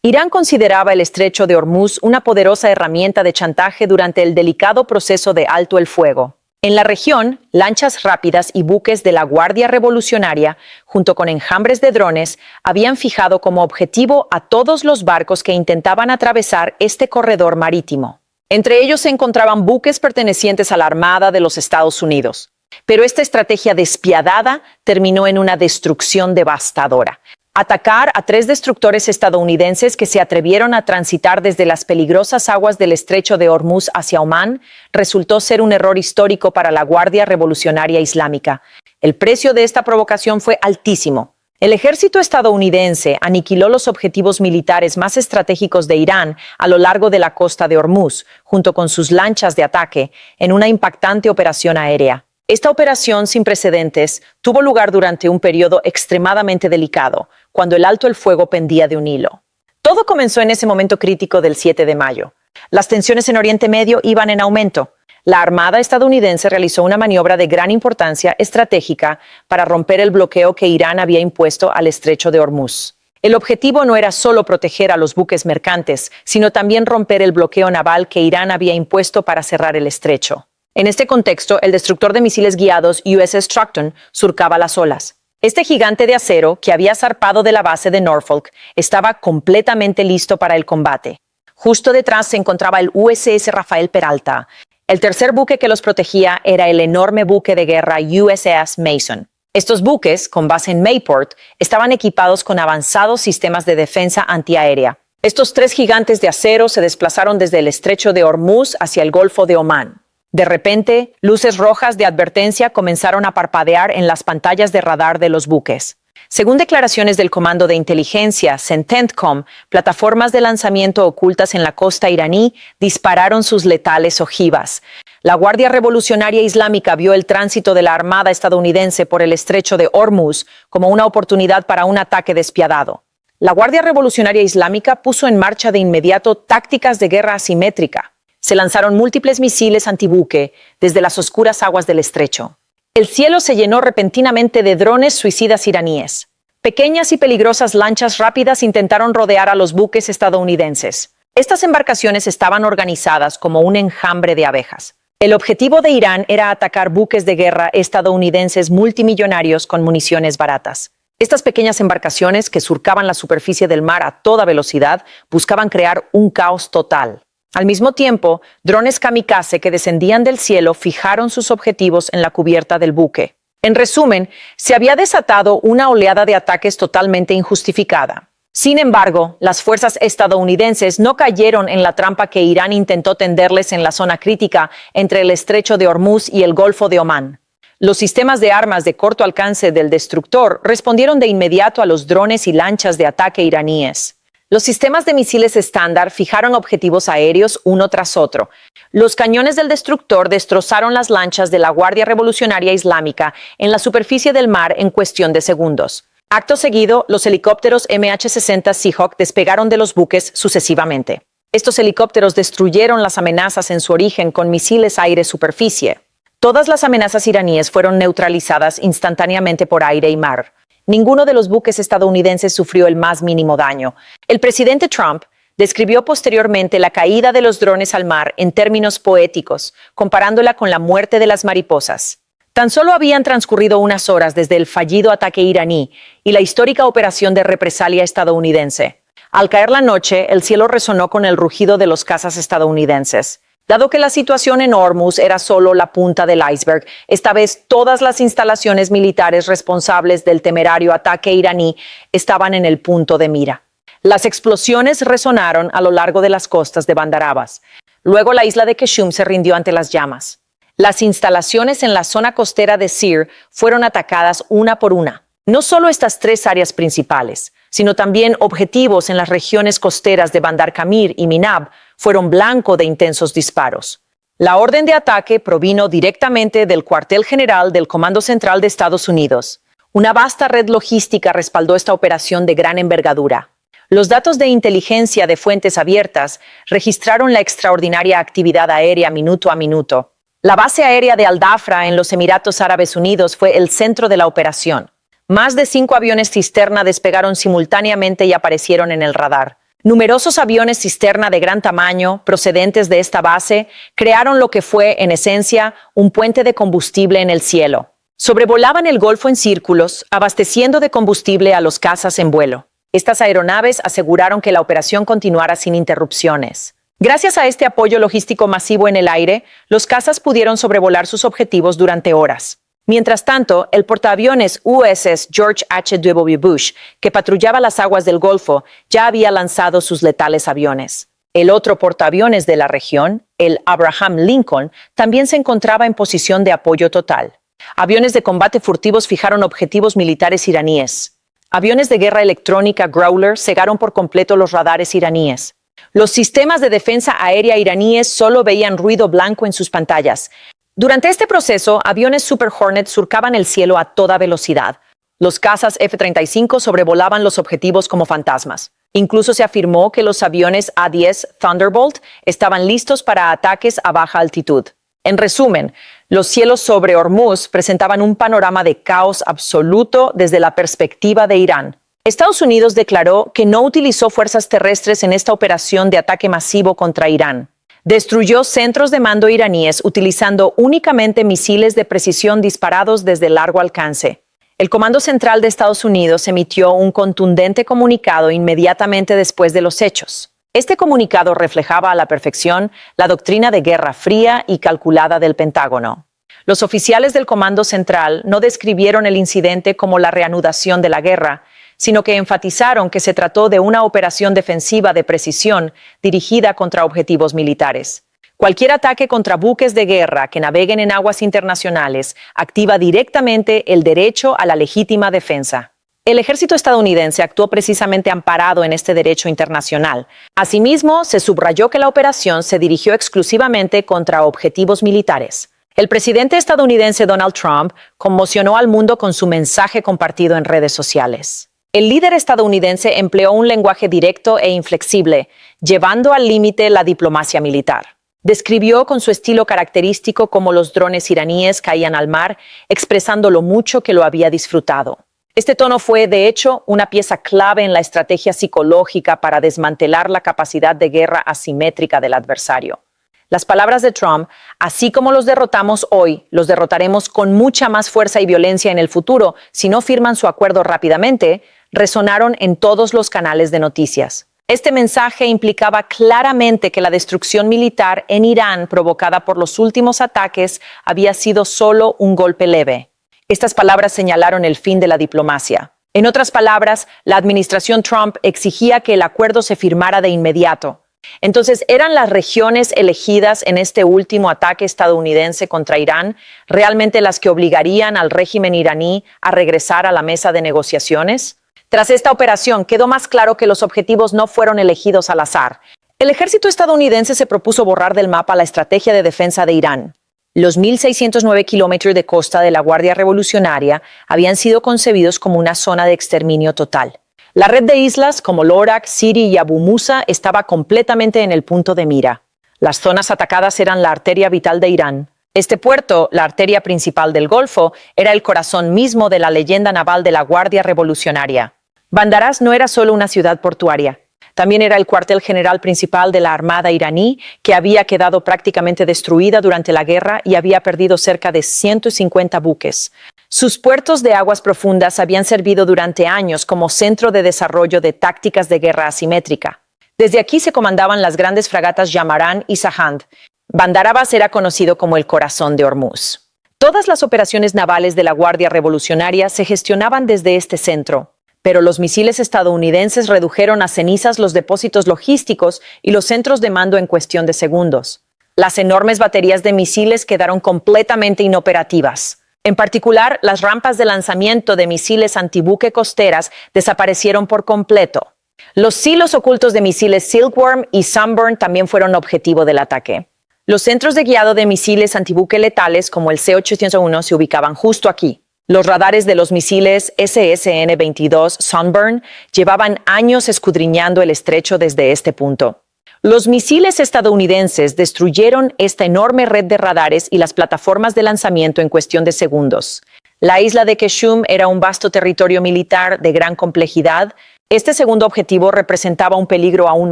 Irán consideraba el estrecho de Hormuz una poderosa herramienta de chantaje durante el delicado proceso de alto el fuego. En la región, lanchas rápidas y buques de la Guardia Revolucionaria, junto con enjambres de drones, habían fijado como objetivo a todos los barcos que intentaban atravesar este corredor marítimo. Entre ellos se encontraban buques pertenecientes a la Armada de los Estados Unidos. Pero esta estrategia despiadada terminó en una destrucción devastadora. Atacar a 3 destructores estadounidenses que se atrevieron a transitar desde las peligrosas aguas del estrecho de Hormuz hacia Omán resultó ser un error histórico para la Guardia Revolucionaria Islámica. El precio de esta provocación fue altísimo. El ejército estadounidense aniquiló los objetivos militares más estratégicos de Irán a lo largo de la costa de Hormuz, junto con sus lanchas de ataque, en una impactante operación aérea. Esta operación sin precedentes tuvo lugar durante un periodo extremadamente delicado, cuando el alto el fuego pendía de un hilo. Todo comenzó en ese momento crítico del 7 de mayo. Las tensiones en Oriente Medio iban en aumento. La Armada estadounidense realizó una maniobra de gran importancia estratégica para romper el bloqueo que Irán había impuesto al estrecho de Hormuz. El objetivo no era solo proteger a los buques mercantes, sino también romper el bloqueo naval que Irán había impuesto para cerrar el estrecho. En este contexto, el destructor de misiles guiados USS Troughton surcaba las olas. Este gigante de acero, que había zarpado de la base de Norfolk, estaba completamente listo para el combate. Justo detrás se encontraba el USS Rafael Peralta. El tercer buque que los protegía era el enorme buque de guerra USS Mason. Estos buques, con base en Mayport, estaban equipados con avanzados sistemas de defensa antiaérea. Estos 3 gigantes de acero se desplazaron desde el estrecho de Hormuz hacia el Golfo de Omán. De repente, luces rojas de advertencia comenzaron a parpadear en las pantallas de radar de los buques. Según declaraciones del Comando de Inteligencia, CENTENTCOM, plataformas de lanzamiento ocultas en la costa iraní dispararon sus letales ojivas. La Guardia Revolucionaria Islámica vio el tránsito de la Armada estadounidense por el estrecho de Hormuz como una oportunidad para un ataque despiadado. La Guardia Revolucionaria Islámica puso en marcha de inmediato tácticas de guerra asimétrica. Se lanzaron múltiples misiles antibuque desde las oscuras aguas del estrecho. El cielo se llenó repentinamente de drones suicidas iraníes. Pequeñas y peligrosas lanchas rápidas intentaron rodear a los buques estadounidenses. Estas embarcaciones estaban organizadas como un enjambre de abejas. El objetivo de Irán era atacar buques de guerra estadounidenses multimillonarios con municiones baratas. Estas pequeñas embarcaciones, que surcaban la superficie del mar a toda velocidad, buscaban crear un caos total. Al mismo tiempo, drones kamikaze que descendían del cielo fijaron sus objetivos en la cubierta del buque. En resumen, se había desatado una oleada de ataques totalmente injustificada. Sin embargo, las fuerzas estadounidenses no cayeron en la trampa que Irán intentó tenderles en la zona crítica entre el estrecho de Hormuz y el Golfo de Omán. Los sistemas de armas de corto alcance del destructor respondieron de inmediato a los drones y lanchas de ataque iraníes. Los sistemas de misiles estándar fijaron objetivos aéreos uno tras otro. Los cañones del destructor destrozaron las lanchas de la Guardia Revolucionaria Islámica en la superficie del mar en cuestión de segundos. Acto seguido, los helicópteros MH-60 Seahawk despegaron de los buques sucesivamente. Estos helicópteros destruyeron las amenazas en su origen con misiles aire-superficie. Todas las amenazas iraníes fueron neutralizadas instantáneamente por aire y mar. Ninguno de los buques estadounidenses sufrió el más mínimo daño. El presidente Trump describió posteriormente la caída de los drones al mar en términos poéticos, comparándola con la muerte de las mariposas. Tan solo habían transcurrido unas horas desde el fallido ataque iraní y la histórica operación de represalia estadounidense. Al caer la noche, el cielo resonó con el rugido de los cazas estadounidenses. Dado que la situación en Hormuz era solo la punta del iceberg, esta vez todas las instalaciones militares responsables del temerario ataque iraní estaban en el punto de mira. Las explosiones resonaron a lo largo de las costas de Bandar Abbas. Luego la isla de Qeshm se rindió ante las llamas. Las instalaciones en la zona costera de Sir fueron atacadas una por una. No solo estas 3 áreas principales, sino también objetivos en las regiones costeras de Bandar Kamir y Minab fueron blanco de intensos disparos. La orden de ataque provino directamente del cuartel general del Comando Central de Estados Unidos. Una vasta red logística respaldó esta operación de gran envergadura. Los datos de inteligencia de fuentes abiertas registraron la extraordinaria actividad aérea minuto a minuto. La base aérea de Al-Dhafra en los Emiratos Árabes Unidos fue el centro de la operación. Más de 5 aviones cisterna despegaron simultáneamente y aparecieron en el radar. Numerosos aviones cisterna de gran tamaño, procedentes de esta base, crearon lo que fue, en esencia, un puente de combustible en el cielo. Sobrevolaban el Golfo en círculos, abasteciendo de combustible a los cazas en vuelo. Estas aeronaves aseguraron que la operación continuara sin interrupciones. Gracias a este apoyo logístico masivo en el aire, los cazas pudieron sobrevolar sus objetivos durante horas. Mientras tanto, el portaaviones USS George H.W. Bush, que patrullaba las aguas del Golfo, ya había lanzado sus letales aviones. El otro portaaviones de la región, el Abraham Lincoln, también se encontraba en posición de apoyo total. Aviones de combate furtivos fijaron objetivos militares iraníes. Aviones de guerra electrónica Growler cegaron por completo los radares iraníes. Los sistemas de defensa aérea iraníes solo veían ruido blanco en sus pantallas. Durante este proceso, aviones Super Hornet surcaban el cielo a toda velocidad. Los cazas F-35 sobrevolaban los objetivos como fantasmas. Incluso se afirmó que los aviones A-10 Thunderbolt estaban listos para ataques a baja altitud. En resumen, los cielos sobre Hormuz presentaban un panorama de caos absoluto desde la perspectiva de Irán. Estados Unidos declaró que no utilizó fuerzas terrestres en esta operación de ataque masivo contra Irán. Destruyó centros de mando iraníes utilizando únicamente misiles de precisión disparados desde largo alcance. El Comando Central de Estados Unidos emitió un contundente comunicado inmediatamente después de los hechos. Este comunicado reflejaba a la perfección la doctrina de guerra fría y calculada del Pentágono. Los oficiales del Comando Central no describieron el incidente como la reanudación de la guerra, sino que enfatizaron que se trató de una operación defensiva de precisión dirigida contra objetivos militares. Cualquier ataque contra buques de guerra que naveguen en aguas internacionales activa directamente el derecho a la legítima defensa. El ejército estadounidense actuó precisamente amparado en este derecho internacional. Asimismo, se subrayó que la operación se dirigió exclusivamente contra objetivos militares. El presidente estadounidense Donald Trump conmocionó al mundo con su mensaje compartido en redes sociales. El líder estadounidense empleó un lenguaje directo e inflexible, llevando al límite la diplomacia militar. Describió con su estilo característico cómo los drones iraníes caían al mar, expresando lo mucho que lo había disfrutado. Este tono fue, de hecho, una pieza clave en la estrategia psicológica para desmantelar la capacidad de guerra asimétrica del adversario. Las palabras de Trump, así como los derrotamos hoy, los derrotaremos con mucha más fuerza y violencia en el futuro si no firman su acuerdo rápidamente, resonaron en todos los canales de noticias. Este mensaje implicaba claramente que la destrucción militar en Irán provocada por los últimos ataques había sido solo un golpe leve. Estas palabras señalaron el fin de la diplomacia. En otras palabras, la administración Trump exigía que el acuerdo se firmara de inmediato. Entonces, ¿eran las regiones elegidas en este último ataque estadounidense contra Irán realmente las que obligarían al régimen iraní a regresar a la mesa de negociaciones? Tras esta operación, quedó más claro que los objetivos no fueron elegidos al azar. El ejército estadounidense se propuso borrar del mapa la estrategia de defensa de Irán. Los 1.609 kilómetros de costa de la Guardia Revolucionaria habían sido concebidos como una zona de exterminio total. La red de islas como Lorak, Siri y Abu Musa estaba completamente en el punto de mira. Las zonas atacadas eran la arteria vital de Irán. Este puerto, la arteria principal del Golfo, era el corazón mismo de la leyenda naval de la Guardia Revolucionaria. Bandaras no era solo una ciudad portuaria. También era el cuartel general principal de la Armada iraní, que había quedado prácticamente destruida durante la guerra y había perdido cerca de 150 buques. Sus puertos de aguas profundas habían servido durante años como centro de desarrollo de tácticas de guerra asimétrica. Desde aquí se comandaban las grandes fragatas Yamarán y Sahand. Bandar Abbas era conocido como el corazón de Hormuz. Todas las operaciones navales de la Guardia Revolucionaria se gestionaban desde este centro, pero los misiles estadounidenses redujeron a cenizas los depósitos logísticos y los centros de mando en cuestión de segundos. Las enormes baterías de misiles quedaron completamente inoperativas. En particular, las rampas de lanzamiento de misiles antibuque costeras desaparecieron por completo. Los silos ocultos de misiles Silkworm y Sunburn también fueron objetivo del ataque. Los centros de guiado de misiles antibuque letales como el C-801 se ubicaban justo aquí. Los radares de los misiles SSN-22 Sunburn llevaban años escudriñando el estrecho desde este punto. Los misiles estadounidenses destruyeron esta enorme red de radares y las plataformas de lanzamiento en cuestión de segundos. La isla de Keshum era un vasto territorio militar de gran complejidad. Este segundo objetivo representaba un peligro aún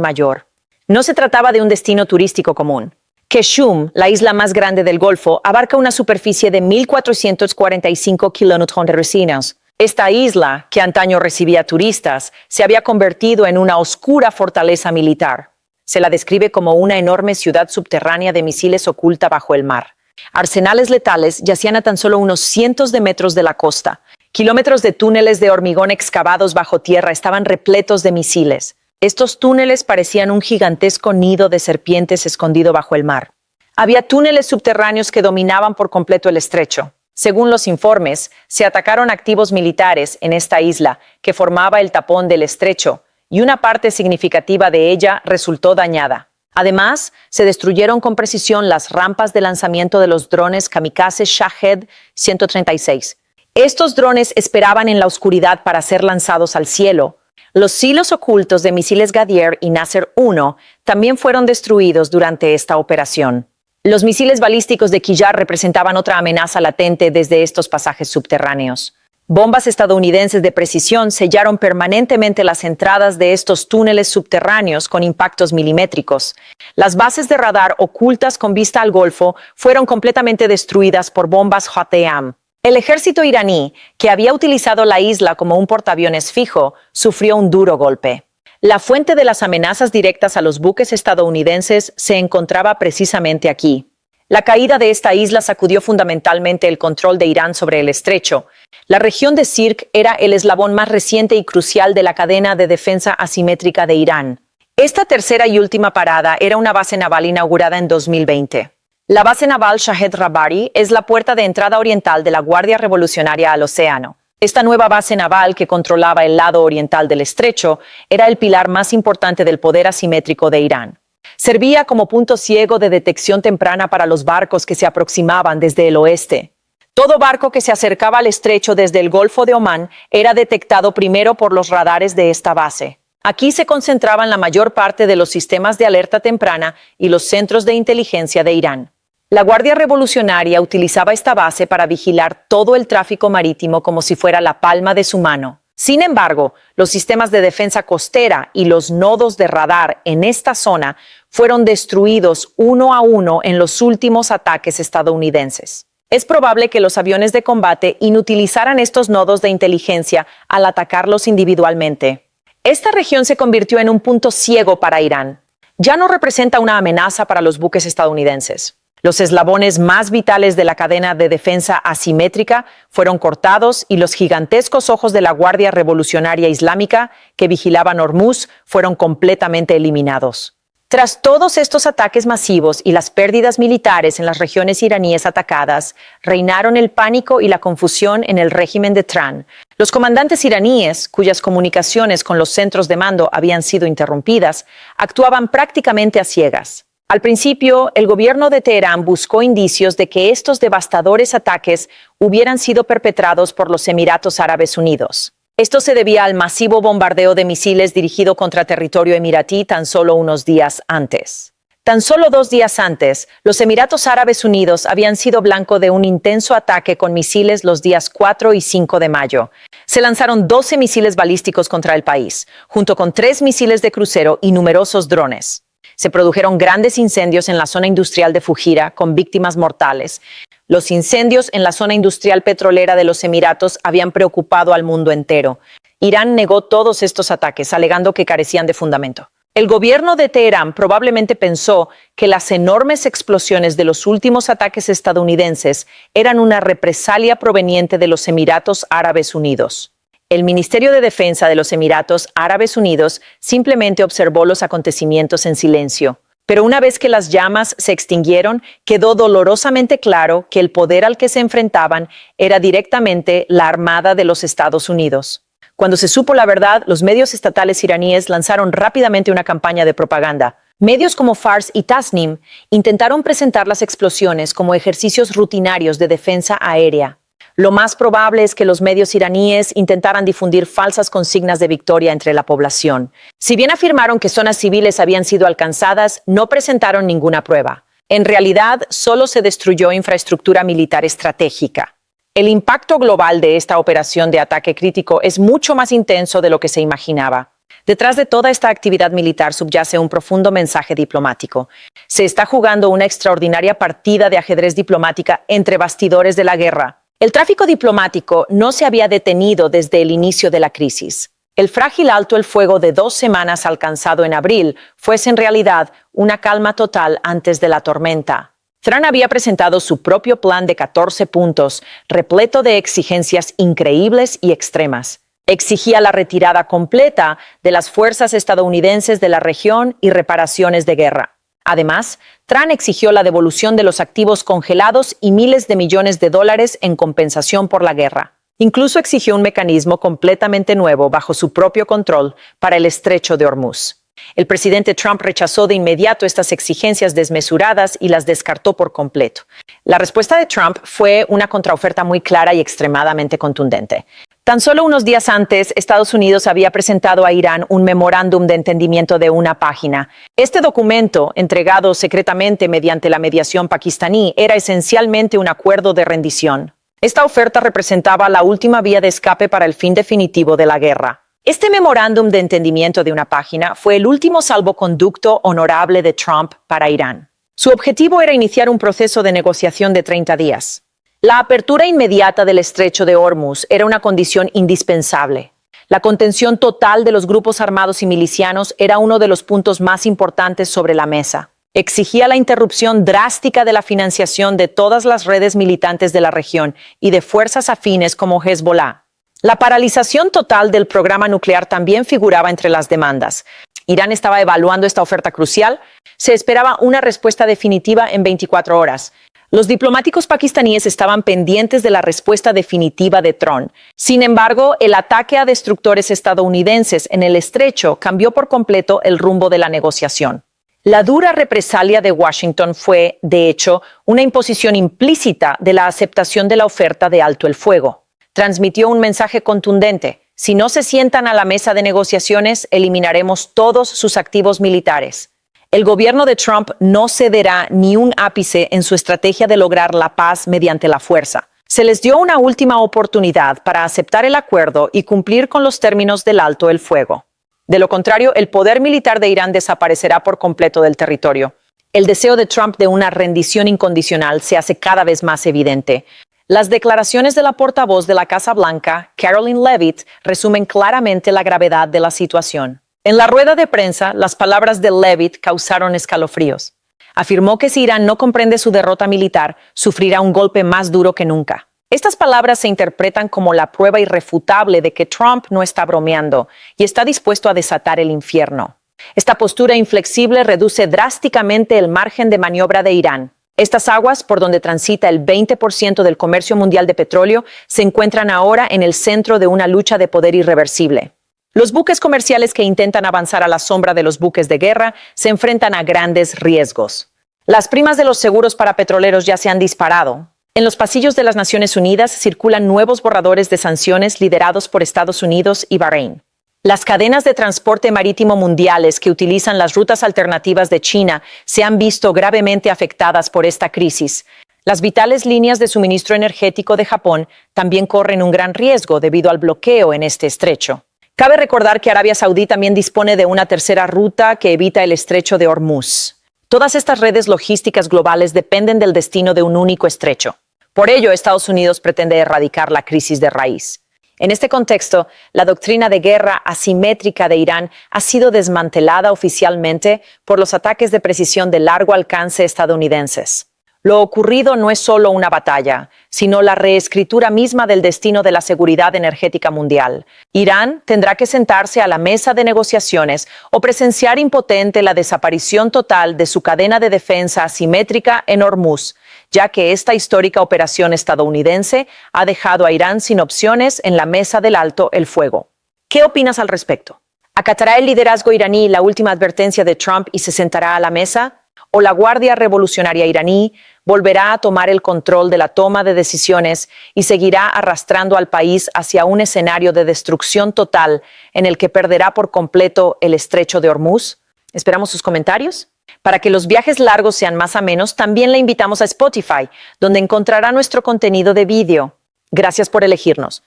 mayor. No se trataba de un destino turístico común. Qeshm, la isla más grande del Golfo, abarca una superficie de 1.445 kilómetros de resinas. Esta isla, que antaño recibía turistas, se había convertido en una oscura fortaleza militar. Se la describe como una enorme ciudad subterránea de misiles oculta bajo el mar. Arsenales letales yacían a tan solo unos cientos de metros de la costa. Kilómetros de túneles de hormigón excavados bajo tierra estaban repletos de misiles. Estos túneles parecían un gigantesco nido de serpientes escondido bajo el mar. Había túneles subterráneos que dominaban por completo el estrecho. Según los informes, se atacaron activos militares en esta isla que formaba el tapón del estrecho, y una parte significativa de ella resultó dañada. Además, se destruyeron con precisión las rampas de lanzamiento de los drones kamikaze Shahed 136. Estos drones esperaban en la oscuridad para ser lanzados al cielo. Los silos ocultos de misiles Gadier y Nasser-1 también fueron destruidos durante esta operación. Los misiles balísticos de Qiyar representaban otra amenaza latente desde estos pasajes subterráneos. Bombas estadounidenses de precisión sellaron permanentemente las entradas de estos túneles subterráneos con impactos milimétricos. Las bases de radar ocultas con vista al Golfo fueron completamente destruidas por bombas JATM. El ejército iraní, que había utilizado la isla como un portaaviones fijo, sufrió un duro golpe. La fuente de las amenazas directas a los buques estadounidenses se encontraba precisamente aquí. La caída de esta isla sacudió fundamentalmente el control de Irán sobre el estrecho. La región de Sirk era el eslabón más reciente y crucial de la cadena de defensa asimétrica de Irán. Esta tercera y última parada era una base naval inaugurada en 2020. La base naval Shahed Rabari es la puerta de entrada oriental de la Guardia Revolucionaria al océano. Esta nueva base naval, que controlaba el lado oriental del estrecho, era el pilar más importante del poder asimétrico de Irán. Servía como punto ciego de detección temprana para los barcos que se aproximaban desde el oeste. Todo barco que se acercaba al estrecho desde el Golfo de Omán era detectado primero por los radares de esta base. Aquí se concentraban la mayor parte de los sistemas de alerta temprana y los centros de inteligencia de Irán. La Guardia Revolucionaria utilizaba esta base para vigilar todo el tráfico marítimo como si fuera la palma de su mano. Sin embargo, los sistemas de defensa costera y los nodos de radar en esta zona fueron destruidos uno a uno en los últimos ataques estadounidenses. Es probable que los aviones de combate inutilizaran estos nodos de inteligencia al atacarlos individualmente. Esta región se convirtió en un punto ciego para Irán. Ya no representa una amenaza para los buques estadounidenses. Los eslabones más vitales de la cadena de defensa asimétrica fueron cortados y los gigantescos ojos de la Guardia Revolucionaria Islámica que vigilaban Hormuz fueron completamente eliminados. Tras todos estos ataques masivos y las pérdidas militares en las regiones iraníes atacadas, reinaron el pánico y la confusión en el régimen de Tehran. Los comandantes iraníes, cuyas comunicaciones con los centros de mando habían sido interrumpidas, actuaban prácticamente a ciegas. Al principio, el gobierno de Teherán buscó indicios de que estos devastadores ataques hubieran sido perpetrados por los Emiratos Árabes Unidos. Esto se debía al masivo bombardeo de misiles dirigido contra territorio emiratí tan solo unos días antes. Tan solo 2 días antes, los Emiratos Árabes Unidos habían sido blanco de un intenso ataque con misiles los días 4 y 5 de mayo. Se lanzaron 12 misiles balísticos contra el país, junto con 3 misiles de crucero y numerosos drones. Se produjeron grandes incendios en la zona industrial de Fujira, con víctimas mortales. Los incendios en la zona industrial petrolera de los Emiratos habían preocupado al mundo entero. Irán negó todos estos ataques, alegando que carecían de fundamento. El gobierno de Teherán probablemente pensó que las enormes explosiones de los últimos ataques estadounidenses eran una represalia proveniente de los Emiratos Árabes Unidos. El Ministerio de Defensa de los Emiratos Árabes Unidos simplemente observó los acontecimientos en silencio. Pero una vez que las llamas se extinguieron, quedó dolorosamente claro que el poder al que se enfrentaban era directamente la Armada de los Estados Unidos. Cuando se supo la verdad, los medios estatales iraníes lanzaron rápidamente una campaña de propaganda. Medios como Fars y Tasnim intentaron presentar las explosiones como ejercicios rutinarios de defensa aérea. Lo más probable es que los medios iraníes intentaran difundir falsas consignas de victoria entre la población. Si bien afirmaron que zonas civiles habían sido alcanzadas, no presentaron ninguna prueba. En realidad, solo se destruyó infraestructura militar estratégica. El impacto global de esta operación de ataque crítico es mucho más intenso de lo que se imaginaba. Detrás de toda esta actividad militar subyace un profundo mensaje diplomático. Se está jugando una extraordinaria partida de ajedrez diplomática entre bastidores de la guerra. El tráfico diplomático no se había detenido desde el inicio de la crisis. El frágil alto el fuego de 2 semanas alcanzado en abril fuese en realidad una calma total antes de la tormenta. Trump había presentado su propio plan de 14 puntos, repleto de exigencias increíbles y extremas. Exigía la retirada completa de las fuerzas estadounidenses de la región y reparaciones de guerra. Además, Trump exigió la devolución de los activos congelados y miles de millones de dólares en compensación por la guerra. Incluso exigió un mecanismo completamente nuevo bajo su propio control para el estrecho de Hormuz. El presidente Trump rechazó de inmediato estas exigencias desmesuradas y las descartó por completo. La respuesta de Trump fue una contraoferta muy clara y extremadamente contundente. Tan solo unos días antes, Estados Unidos había presentado a Irán un memorándum de entendimiento de una página. Este documento, entregado secretamente mediante la mediación pakistaní, era esencialmente un acuerdo de rendición. Esta oferta representaba la última vía de escape para el fin definitivo de la guerra. Este memorándum de entendimiento de una página fue el último salvoconducto honorable de Trump para Irán. Su objetivo era iniciar un proceso de negociación de 30 días. La apertura inmediata del estrecho de Hormuz era una condición indispensable. La contención total de los grupos armados y milicianos era uno de los puntos más importantes sobre la mesa. Exigía la interrupción drástica de la financiación de todas las redes militantes de la región y de fuerzas afines como Hezbollah. La paralización total del programa nuclear también figuraba entre las demandas. Irán estaba evaluando esta oferta crucial. Se esperaba una respuesta definitiva en 24 horas. Los diplomáticos pakistaníes estaban pendientes de la respuesta definitiva de Trump. Sin embargo, el ataque a destructores estadounidenses en el estrecho cambió por completo el rumbo de la negociación. La dura represalia de Washington fue, de hecho, una imposición implícita de la aceptación de la oferta de alto el fuego. Transmitió un mensaje contundente: si no se sientan a la mesa de negociaciones, eliminaremos todos sus activos militares. El gobierno de Trump no cederá ni un ápice en su estrategia de lograr la paz mediante la fuerza. Se les dio una última oportunidad para aceptar el acuerdo y cumplir con los términos del alto el fuego. De lo contrario, el poder militar de Irán desaparecerá por completo del territorio. El deseo de Trump de una rendición incondicional se hace cada vez más evidente. Las declaraciones de la portavoz de la Casa Blanca, Karoline Leavitt, resumen claramente la gravedad de la situación. En la rueda de prensa, las palabras de Leavitt causaron escalofríos. Afirmó que si Irán no comprende su derrota militar, sufrirá un golpe más duro que nunca. Estas palabras se interpretan como la prueba irrefutable de que Trump no está bromeando y está dispuesto a desatar el infierno. Esta postura inflexible reduce drásticamente el margen de maniobra de Irán. Estas aguas, por donde transita el 20% del comercio mundial de petróleo, se encuentran ahora en el centro de una lucha de poder irreversible. Los buques comerciales que intentan avanzar a la sombra de los buques de guerra se enfrentan a grandes riesgos. Las primas de los seguros para petroleros ya se han disparado. En los pasillos de las Naciones Unidas circulan nuevos borradores de sanciones liderados por Estados Unidos y Bahrein. Las cadenas de transporte marítimo mundiales que utilizan las rutas alternativas de China se han visto gravemente afectadas por esta crisis. Las vitales líneas de suministro energético de Japón también corren un gran riesgo debido al bloqueo en este estrecho. Cabe recordar que Arabia Saudí también dispone de una tercera ruta que evita el estrecho de Hormuz. Todas estas redes logísticas globales dependen del destino de un único estrecho. Por ello, Estados Unidos pretende erradicar la crisis de raíz. En este contexto, la doctrina de guerra asimétrica de Irán ha sido desmantelada oficialmente por los ataques de precisión de largo alcance estadounidenses. Lo ocurrido no es solo una batalla, sino la reescritura misma del destino de la seguridad energética mundial. Irán tendrá que sentarse a la mesa de negociaciones o presenciar impotente la desaparición total de su cadena de defensa asimétrica en Hormuz, ya que esta histórica operación estadounidense ha dejado a Irán sin opciones en la mesa del alto el fuego. ¿Qué opinas al respecto? ¿Acatará el liderazgo iraní la última advertencia de Trump y se sentará a la mesa? ¿O la Guardia Revolucionaria iraní volverá a tomar el control de la toma de decisiones y seguirá arrastrando al país hacia un escenario de destrucción total en el que perderá por completo el estrecho de Hormuz? Esperamos sus comentarios. Para que los viajes largos sean más amenos, también le invitamos a Spotify, donde encontrará nuestro contenido de vídeo. Gracias por elegirnos.